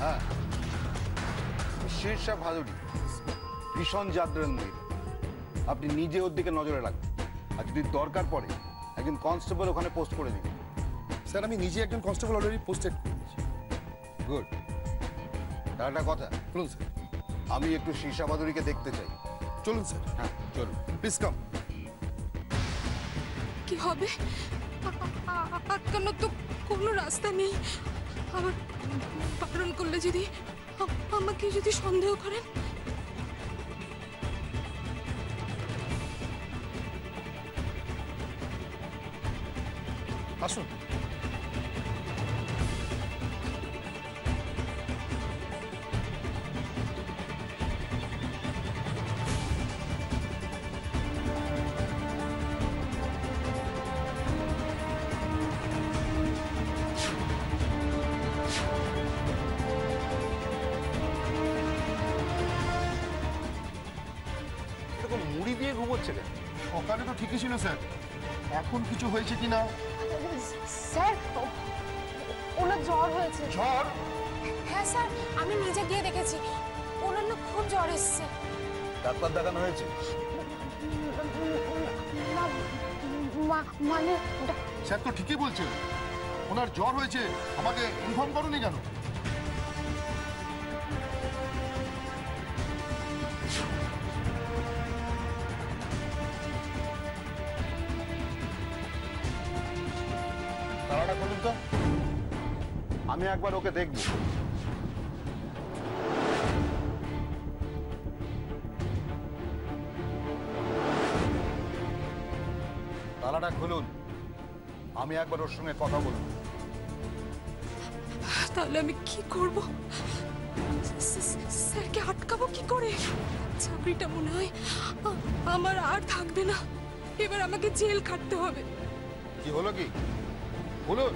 হ্যাঁ, শীর্ষা ভাদুরী ভীষণ জাদ্রেল মহিলা। আপনি নিজে ওর দিকে নজরে রাখবেন, আর যদি দরকার পড়ে একজন কনস্টেবল ওখানে পোস্ট করে দিন। স্যার আমি নিজে একজন কনস্টেবল অলরেডি পোস্টেড করেছি। গুড। তার একটা কথা, বলুন স্যার। আমি একটু শীর্ষা ভাদুরীকে দেখতে চাই। চলুন স্যার। হ্যাঁ চলুন, প্লিজ কাম। কি হবে? আটকানোর তো কোনো রাস্তা নেই। আবার বারণ করলে যদি আমাকে যদি সন্দেহ করেন? আসুন। এরকম মুড়ি দিয়ে ঘুমোচ্ছে কেন? সকালে তো ঠিকই ছিল স্যার, এখন কিছু হয়েছে কিনা? স্যার ওনার জ্বর হয়েছে। ঝড়? হ্যাঁ স্যার, আমি নিজে গিয়ে দেখেছি, ওনার না খুব জ্বর এসছে। ডাক্তার দেখানো হয়েছে? মানে স্যার তো ঠিকই বলছে, ওনার জ্বর হয়েছে। আমাকে ইনফর্ম করোনি কেন? তালাটা খুলুন তো, আমি একবার ওকে দেখব। তালাটা খুলুন, আমি একবার ওর সঙ্গে কথা বলবো। তাহলে আমি কি করব? স্যারকে আটকাবো কি করে? চাকরিটা মনে হয় আমার আর থাকবে না। এবার আমাকে জেল খাটতে হবে। কি হলো কি? বলুন।